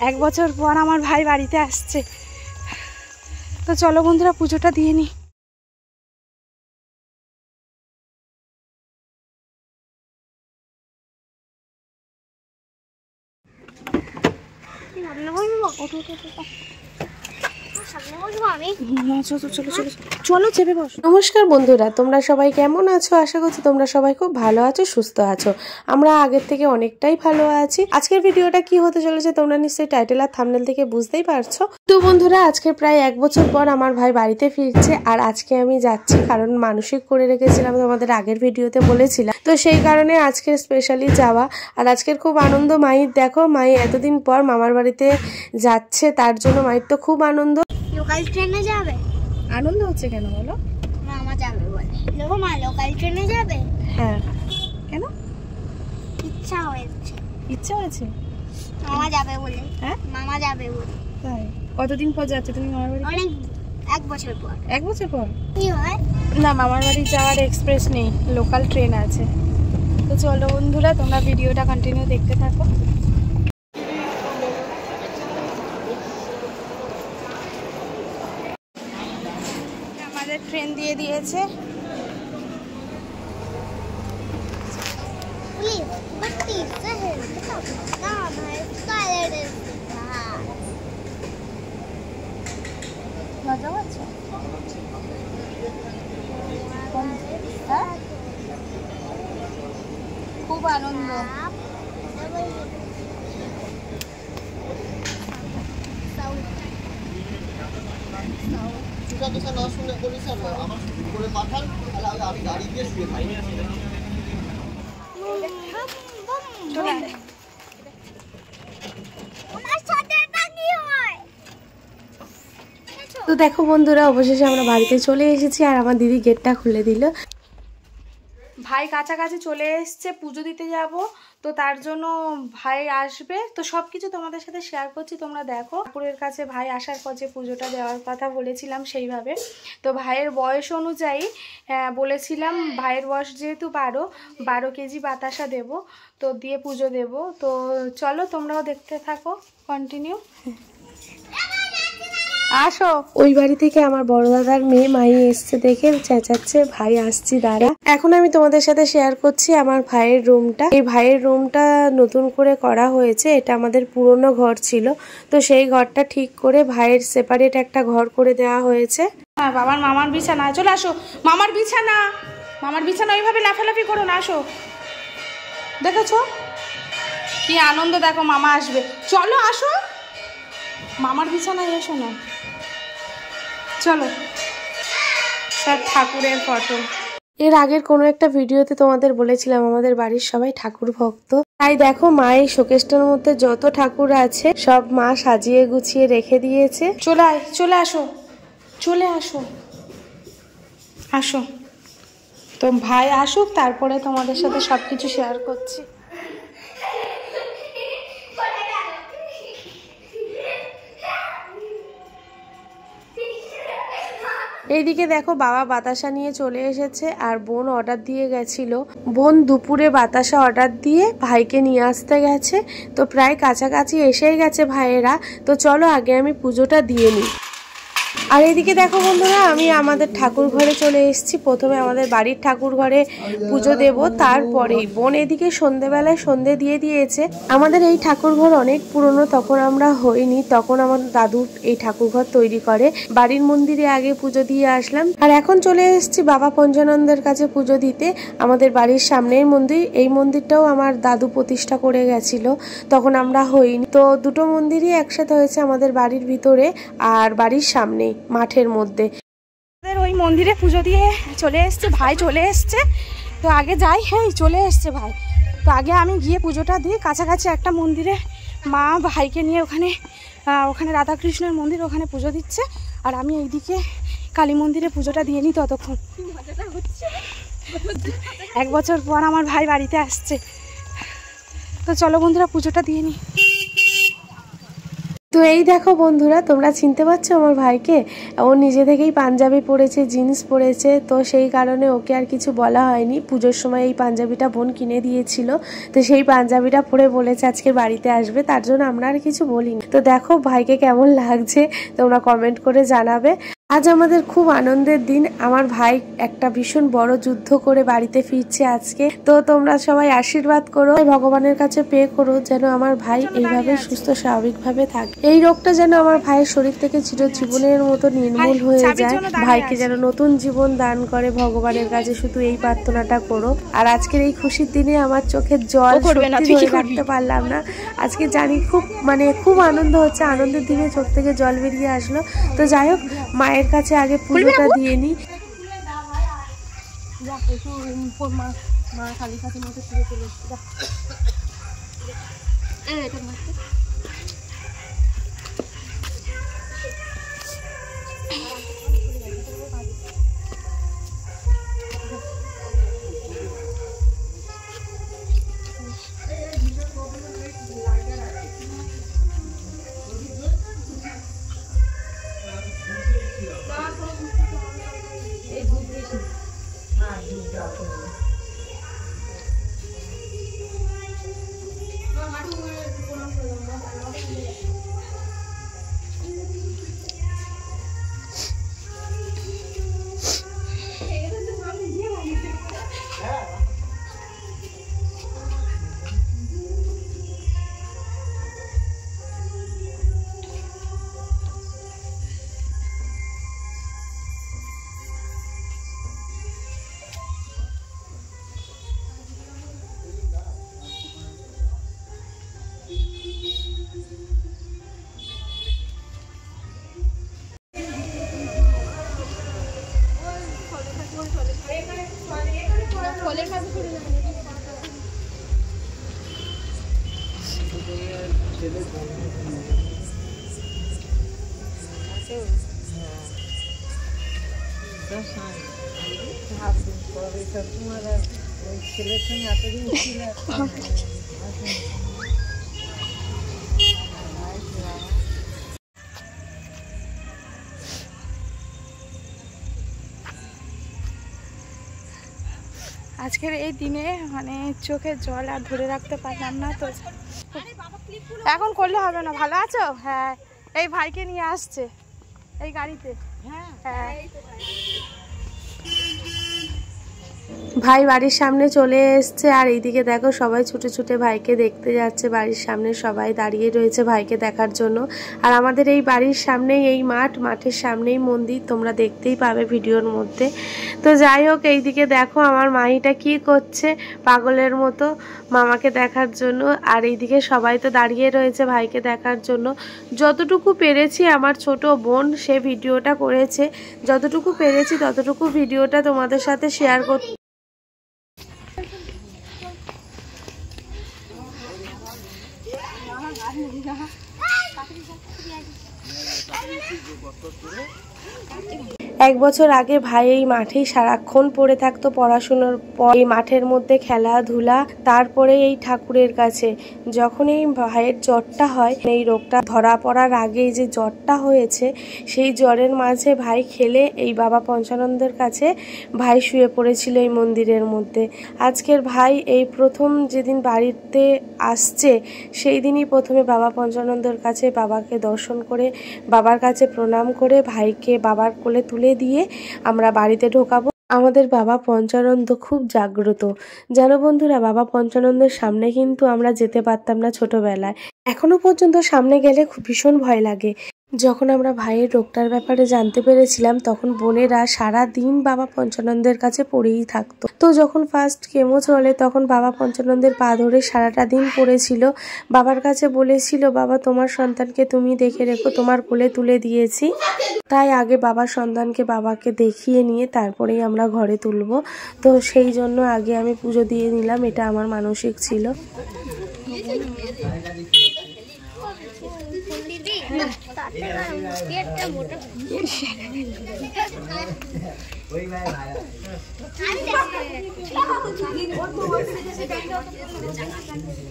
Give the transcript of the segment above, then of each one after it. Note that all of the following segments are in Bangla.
এক বছর পর আমার ভাই বাড়িতে আসছে। তো চলো বন্ধুরা পুজোটা দিয়ে নিই। নমস্কার বন্ধুরা, তোমরা সবাই কেমন আছো? আশা করছি তোমরা সবাই খুব ভালো আছো, সুস্থ আছো। আমরা আগের থেকে অনেকটাই ভালো আছি। আজকের ভিডিওটা কি হতে চলেছে তোমরা নিশ্চয়ই টাইটেল আর থাম্বনেল থেকে বুঝতেই পারছো। তো বন্ধুরা, আজকে প্রায় 1 বছর পর আমার ভাই বাড়িতে ফিরছে, আর আজকে আমি যাচ্ছি কারণ মানসিক করে রেখেছিলাম, তোমাদের আগের ভিডিওতে বলেছিলাম। তো সেই কারণে আজকে স্পেশালি যাওয়া। আর আজকের খুব আনন্দ। মায়ের দেখো, মাই এতদিন পর মামার বাড়িতে যাচ্ছে, তার জন্য মায়ের তো খুব আনন্দ। লোকাল ট্রেনে যাবে? আনন্দ হচ্ছে কেন বলো? মামা যাবে বলে। দেখো মা, লোকাল ট্রেনে যাবে। হ্যাঁ, কেন? ইচ্ছা হয়েছে। ইচ্ছা হয়েছে মামা যাবে বলে। হ্যাঁ, মামা যাবে বলে। তাই? কতদিন পর যাচ্ছে তুমি মামার বাড়ি? অনেক, 1 বছর পর। 1 বছর পর? কি হয় না, মামার বাড়ি যাওয়ার এক্সপ্রেস নেই, লোকাল ট্রেন আছে। তো চলো বন্ধুরা, তোমরা ভিডিওটা কন্টিনিউ দেখতে থাকো। আমাদের ট্রেন দিয়ে দিয়েছে। প্লিজ बत्ती शहर नाम है स्काइलाइट। মজা হচ্ছে? খুব আনন্দ। তো দেখো বন্ধুরা, অবশেষে আমরা বাড়িতে চলে এসেছি, আর আমার দিদি গেটটা খুলে দিল। ভাই কাছাকাছি চলে এসছে, পুজো দিতে যাব, তো তার জন্য ভাই আসবে। তো সব কিছু তোমাদের সাথে শেয়ার করছি, তোমরা দেখো। ঠাকুরের কাছে ভাই আসার পর যে পুজোটা দেওয়ার কথা বলেছিলাম সেইভাবে, তো ভাইয়ের বয়স অনুযায়ী বলেছিলাম, ভাইয়ের বয়স যেহেতু 12 কেজি বাতাসা দেব, তো দিয়ে পুজো দেব। তো চলো তোমরাও দেখতে থাকো কন্টিনিউ। আসো। ওই বাড়ি থেকে আমার বড় দাদার মেয়ে মাই এসছে দেখে চেঁচাচ্ছে, ভাই আসছি দাঁড়া। এখন আমি তোমাদের সাথে শেয়ার করছি আমার ভাইয়ের রুমটা। এই ভাইয়ের রুমটা নতুন করে করা হয়েছে, এটা আমাদের পুরনো ঘর ছিল, তো সেই ঘরটা ঠিক করে ভাইয়ের সেপারেট একটা ঘর করে দেওয়া হয়েছে। হ্যাঁ, বাবার মামার বিছানা, চলে আসো। মামার বিছানা, মামার বিছানা ওইভাবে লাফালাফি করো না, আসো। দেখেছো কি আনন্দ, দেখো মামা আসবে। চলো আসো, মামার বিছানায় এসো না, চলো। সব ঠাকুরের ফটো। এর আগের কোনো একটা ভিডিওতে তোমাদের বলেছিলাম আমাদের বাড়ির সবাই ঠাকুর ভক্ত, তাই দেখো মায়ের শোকেসটার মধ্যে যত ঠাকুর আছে সব মা সাজিয়ে গুছিয়ে রেখে দিয়েছে। চলে আসো, চলে আসো, আসো। তো ভাই আসুক, তারপরে তোমাদের সাথে সবকিছু শেয়ার করছি। এইদিকে দেখো বাবা বাতাসা নিয়ে চলে এসেছে, আর বোন অর্ডার দিয়ে গেছিল। বোন দুপুরে বাতাসা অর্ডার দিয়ে ভাইকে নিয়ে আসতে গেছে, তো প্রায় কাছাকাছি এসেই গেছে ভাইয়েরা। তো চলো আগে আমি পুজোটা দিয়ে নিই। আর এইদিকে দেখো বন্ধুরা, আমি আমাদের ঠাকুর ঘরে চলে এসেছি। প্রথমে আমাদের বাড়ির ঠাকুর ঘরে পুজো দেব, তারপরেই বোন এদিকে সন্ধেবেলায় সন্ধে দিয়ে দিয়েছে। আমাদের এই ঠাকুর ঘর অনেক পুরনো, তখন আমরা হইনি, তখন আমার দাদু এই ঠাকুর ঘর তৈরি করে। বাড়ির মন্দিরে আগে পুজো দিয়ে আসলাম, আর এখন চলে এসেছি বাবা পঞ্চানন্দের কাছে পুজো দিতে। আমাদের বাড়ির সামনের মন্দির, এই মন্দিরটাও আমার দাদু প্রতিষ্ঠা করে গেছিল, তখন আমরা হইনি। তো দুটো মন্দিরই একসাথে হয়েছে আমাদের বাড়ির ভিতরে আর বাড়ির সামনে মাঠের মধ্যে। ওই মন্দিরে পুজো দিয়ে চলে এসছে, ভাই চলে এসছে। তো আগে যাই, হ্যাঁ চলে এসছে ভাই। তো আগে আমি গিয়ে পুজোটা দিই। কাছাকাছি একটা মন্দিরে মা ভাইকে নিয়ে ওখানে রাধাকৃষ্ণের মন্দির, ওখানে পুজো দিচ্ছে, আর আমি এইদিকে কালী মন্দিরে পুজোটা দিয়ে নিই। ততক্ষণ 1 বছর পর আমার ভাই বাড়িতে আসছে। তো চলো বন্ধুরা পুজোটা দিয়ে নিই। তো এই দেখো বন্ধুরা, তোমরা চিনতে পারছো আমার ভাইকে? ও নিজে থেকেই পাঞ্জাবি পরেছে, জিন্স পরেছে, তো সেই কারণে ওকে আর কিছু বলা হয়নি। পুজোর সময় এই পাঞ্জাবিটা বোন কিনে দিয়েছিল, তো সেই পাঞ্জাবিটা পরে বলেছে আজকে বাড়িতে আসবে, তার জন্য আমরা আর কিছু বলিনি। তো দেখো ভাইকে কেমন লাগছে তোমরা কমেন্ট করে জানাবে। আজ আমাদের খুব আনন্দের দিন। আমার ভাই একটা ভীষণ বড় যুদ্ধ করে বাড়িতে ফিরছে আজকে। তো তোমরা সবাই আশীর্বাদ করো, ভগবানের কাছে প্রে করো যেন আমার ভাই এইভাবে সুস্থ স্বাভাবিকভাবে থাকে। এই রোগটা যেন আমার ভাইয়ের শরীর থেকে চিরজীবনের মতো নির্মূল হয়ে যায়। ভাইকে যেন নতুন জীবন দান করে, ভগবানের কাছে শুধু এই প্রার্থনাটা করো। আর আজকের এই খুশির দিনে আমার চোখের জল সত্যি ধরে রাখতে পারলাম না। আজকে জানি খুব আনন্দ হচ্ছে, আনন্দের দিনে চোখ থেকে জল বেরিয়ে আসলো। তো যাই হোক, মায়ের কাছে আগে পুজোটা দিয়ে নি। আজকের এই দিনে মানে চোখের জল আর ধরে রাখতে পারলাম না। তো এখন করলে হবে না। ভালো আছো? হ্যাঁ, এই ভাইকে নিয়ে আসছে এই গাড়িতে। হ্যাঁ, ভাই বাড়ির সামনে চলে এসছে, আর এইদিকে দেখো সবাই ছুটে ছুটে ভাইকে দেখতে যাচ্ছে। বাড়ির সামনে সবাই দাঁড়িয়ে রয়েছে ভাইকে দেখার জন্য। আর আমাদের এই বাড়ির সামনেই এই মাঠের সামনেই মন্দির, তোমরা দেখতেই পাবে ভিডিওর মধ্যে। তো যাই হোক, এইদিকে দেখো আমার মাহিটা কি করছে পাগলের মতো মামাকে দেখার জন্য। আর এইদিকে সবাই তো দাঁড়িয়ে রয়েছে ভাইকে দেখার জন্য। যতটুকু পেরেছি আমার ছোট বোন সে ভিডিওটা করেছে, যতটুকু পেরেছি ততটুকু ভিডিওটা তোমাদের সাথে শেয়ার করতে। এক বছর আগে ভাই এই মাঠেই সারাক্ষণ পড়ে থাকতো পড়াশুনোর পর, এই মাঠের মধ্যে খেলাধুলা, তারপরে এই ঠাকুরের কাছে। যখন এই ভাইয়ের জ্বরটা হয়, এই রোগটা ধরা পড়ার আগে যে জ্বরটা হয়েছে, সেই জ্বরের মাঝে ভাই খেলে এই বাবা পঞ্চানন্দের কাছে ভাই শুয়ে পড়েছিল এই মন্দিরের মধ্যে। আজকের ভাই এই প্রথম যেদিন বাড়িতে আসছে, সেই দিনই প্রথমে বাবা পঞ্চানন্দের কাছে বাবাকে দর্শন করে, বাবার কাছে প্রণাম করে ভাইকে বাবার কোলে তুলে দিয়ে আমরা বাড়িতে ঢোকাবো। আমাদের বাবা পঞ্চানন্দ খুব জাগ্রত, জানো বন্ধুরা। বাবা পঞ্চানন্দের সামনে কিন্তু আমরা যেতে পারতাম না ছোটবেলায়, এখনো পর্যন্ত সামনে গেলে খুব ভীষণ ভয় লাগে। যখন আমরা ভাইয়ের রোগটার ব্যাপারে জানতে পেরেছিলাম, তখন বোনেরা সারা দিন বাবা পঞ্চানন্দের কাছে পড়েই থাকতো। তো যখন ফার্স্ট কেমো চলে, তখন বাবা পঞ্চানন্দের পা ধরে সারাটা দিন পড়েছিল। বাবার কাছে বলেছিল, বাবা তোমার সন্তানকে তুমি দেখে রেখো, তোমার কোলে তুলে দিয়েছি। তাই আগে বাবার সন্তানকে বাবাকে দেখিয়ে নিয়ে তারপরেই আমরা ঘরে তুলবো। তো সেই জন্য আগে আমি পুজো দিয়ে নিলাম, এটা আমার মানসিক ছিল। दीदी पेटটা মোটা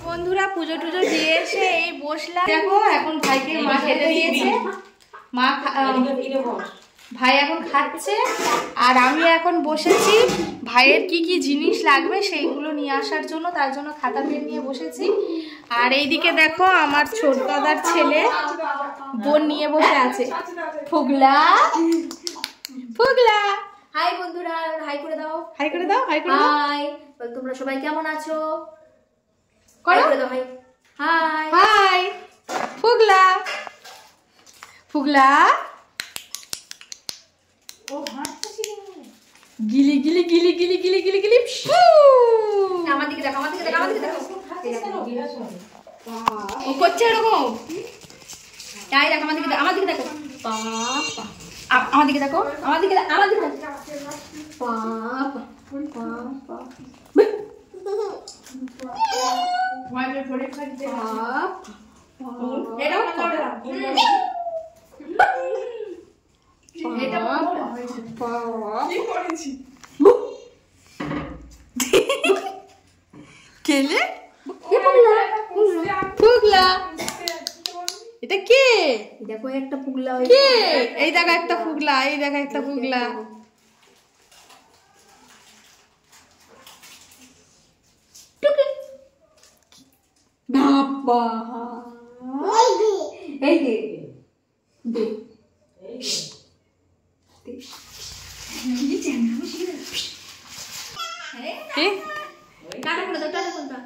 বন্ধুরা পুজো টুজো দিয়ে এসে এই বসলাম। দেখো এখন ভাইকে মা খেতে দিয়েছে, মা ভাই এখন খাচ্ছে আর আমি এখন বসেছি ভাইয়ের কি কি জিনিস লাগবে সেইগুলো নিয়ে আসার জন্য, তার জন্য খাতা পেন নিয়ে বসেছি। আর এইদিকে দেখো আমার ছোট দাদার ছেলে বোন নিয়ে বসে আছে। ফুগলা ফুগলা হাই বন্ধুরা, হাই করে দাও, হাই করে দাও, হাই করে দাও। হাই, তোমরা সবাই কেমন আছো? করো। হাই করে দাও, হাই হাই হাই ফুগলা ফুগলা গিলি গিলি গিলি গিলি গিলি গিলি গিলি। আমার দিকে দেখো, আমার দিকে দেখো, আমার দিকে দেখো। ও করছে এরকম। তাই দেখো, আমার দিকে দেখো, আমার দিকে দেখো। বাবা, আমার দিকে দেখো, আমার দিকে দেখো, আমার দিকে দেখো। বাবা, বাবা, কেলে ফুগলা এটা কে? দেখো একটা পুগলা, কে? এই দেখো একটা ফুগলা, এই দেখো একটা ফুগলা। বাবা এই যে টাটা করে দাও, টাটা করে দাও।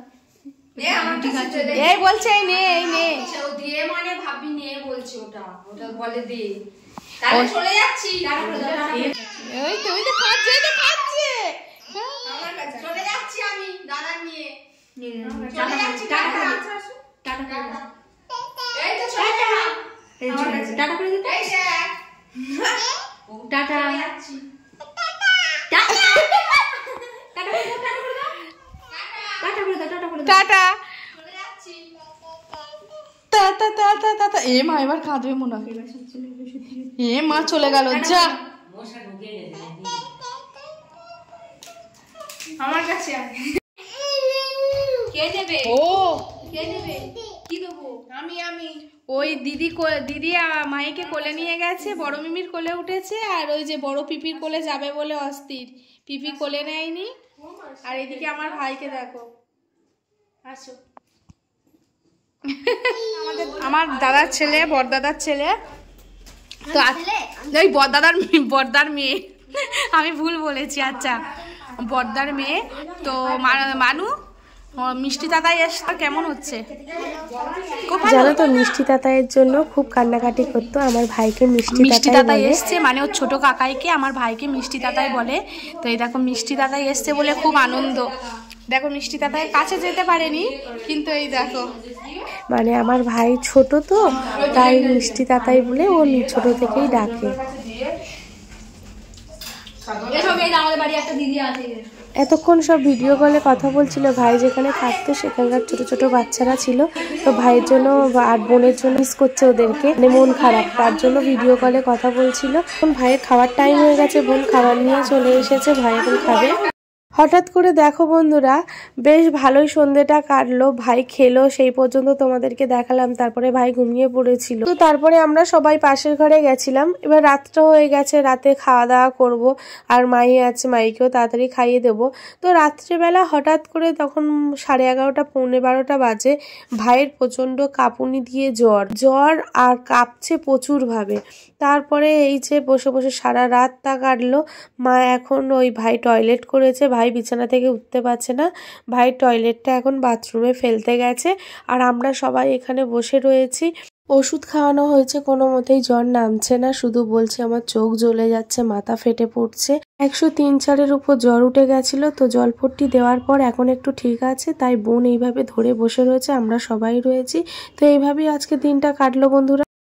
এই বলছে এই নে, এই নে। দিয়ে মানে ভাবি নিয়ে বলছি, ওটা ওটা বলে দে, তাহলে চলে যাচ্ছি। টাটা করে দাও, টাটা করে দাও। ওই তো ওই তো খাচ্ছে, এই তো খাচ্ছে। আমার কাছে চলে যাচ্ছি আমি দাদা নিয়ে। চলে যাচ্ছি, টাটা করে দাও, টাটা করে দাও। এই তো চলে যা, এই চলে যাচ্ছি, টাটা করে দিতে। এই সে টাটা যাচ্ছি, টাটা টাটা করে দাও, টাটা করে দাও, টাটা করে দাও, টাটা করে দাও। টাটা। চলে যাচ্ছি। তা তা তা তা তা তা। এ মা এবার কাঁদবে মনে হয়। এ মা চলে গেল, যা আমার কাছে কে নেবে? ও কে নেবে? কি দেবো? আমি ওই দিদি দিদি মাইকে কোলে নিয়ে গেছে, বড় মিমির কোলে উঠেছে, আর ওই যে বড় পিপির কোলে যাবে বলে অস্থির, পিপি কোলে নেয়নি। আর এদিকে আমার ভাইকে দেখো, আসো। আমার দাদার ছেলে, বড়দাদার ছেলে তো ওই বড়দার মেয়ে, আমি ভুল বলেছি, আচ্ছা বড়দার মেয়ে তো মানু মিষ্টি দাদাই এসে কেমন হচ্ছে জানো তো, মিষ্টি তাতাইয়ের জন্য খুব কান্নাকাটি করতো। আমার ভাইকে মিষ্টি দাদাই এসছে, মানে ওর ছোট কাকাইকে আমার ভাইকে মিষ্টি দাদাই বলে। তো এই দেখো মিষ্টি দাদাই এসছে বলে খুব আনন্দ। দেখো মিষ্টি দাদাই কাছে যেতে পারেনি, কিন্তু এই দেখো মানে আমার ভাই ছোট তো, তাই মিষ্টি তাতাই বলে ও ছোট থেকেই ডাকে। আমাদের বাড়ি একটা দিদি আছে। এতক্ষণ সব ভিডিও কলে কথা বলছিল। ভাই যেখানে থাকতো সেখানকার ছোট ছোট বাচ্চারা ছিল, তো ভাইয়ের জন্য আর বোনের জন্য মিস করছে ওদেরকে, মানে মন খারাপ, তার জন্য ভিডিও কলে কথা বলছিল। এখন ভাইয়ের খাওয়ার টাইম হয়ে গেছে, বোন খাবার নিয়ে চলে এসেছে, ভাই এখন খাবে। হঠাৎ করে দেখো বন্ধুরা, বেশ ভালোই সন্ধ্যেটা কাটলো, ভাই খেলো, সেই পর্যন্ত তোমাদেরকে দেখালাম। তারপরে ভাই ঘুমিয়ে পড়েছিল। তো তারপরে আমরা সবাই পাশের ঘরে গেছিলাম। এবার রাতটা হয়ে গেছে, রাতে খাওয়া দাওয়া করব, আর মাই আছে, মাইকেও তাড়াতাড়ি খাইয়ে দেব। তো রাত্রেবেলা হঠাৎ করে তখন 11:30 পৌনে 12টা বাজে, ভাইয়ের প্রচন্ড কাঁপুনি দিয়ে জ্বর আর কাঁপছে প্রচুর ভাবে। তারপরে এই যে বসে বসে সারা রাতটা কাটলো। মা এখন ওই ভাই টয়লেট করেছে, ভাই বিছানা থেকে উঠতে পারছে না, ভাই টয়লেটটা এখন বাথরুমে ফেলতে গেছে, আর আমরা সবাই এখানে বসে রয়েছি। ওষুধ খাওয়ানো হয়েছে, কোনো মতেই জ্বর নামছে না, শুধু বলছে আমার চোখ জ্বলে যাচ্ছে, মাথা ফেটে পড়ছে। 103-4-এর উপর জ্বর উঠে গেছিল। তো জলপট্টি দেওয়ার পর এখন একটু ঠিক আছে, তাই বোন এইভাবে ধরে বসে রয়েছে, আমরা সবাই রয়েছি। তো এইভাবেই আজকে দিনটা কাটলো বন্ধুরা।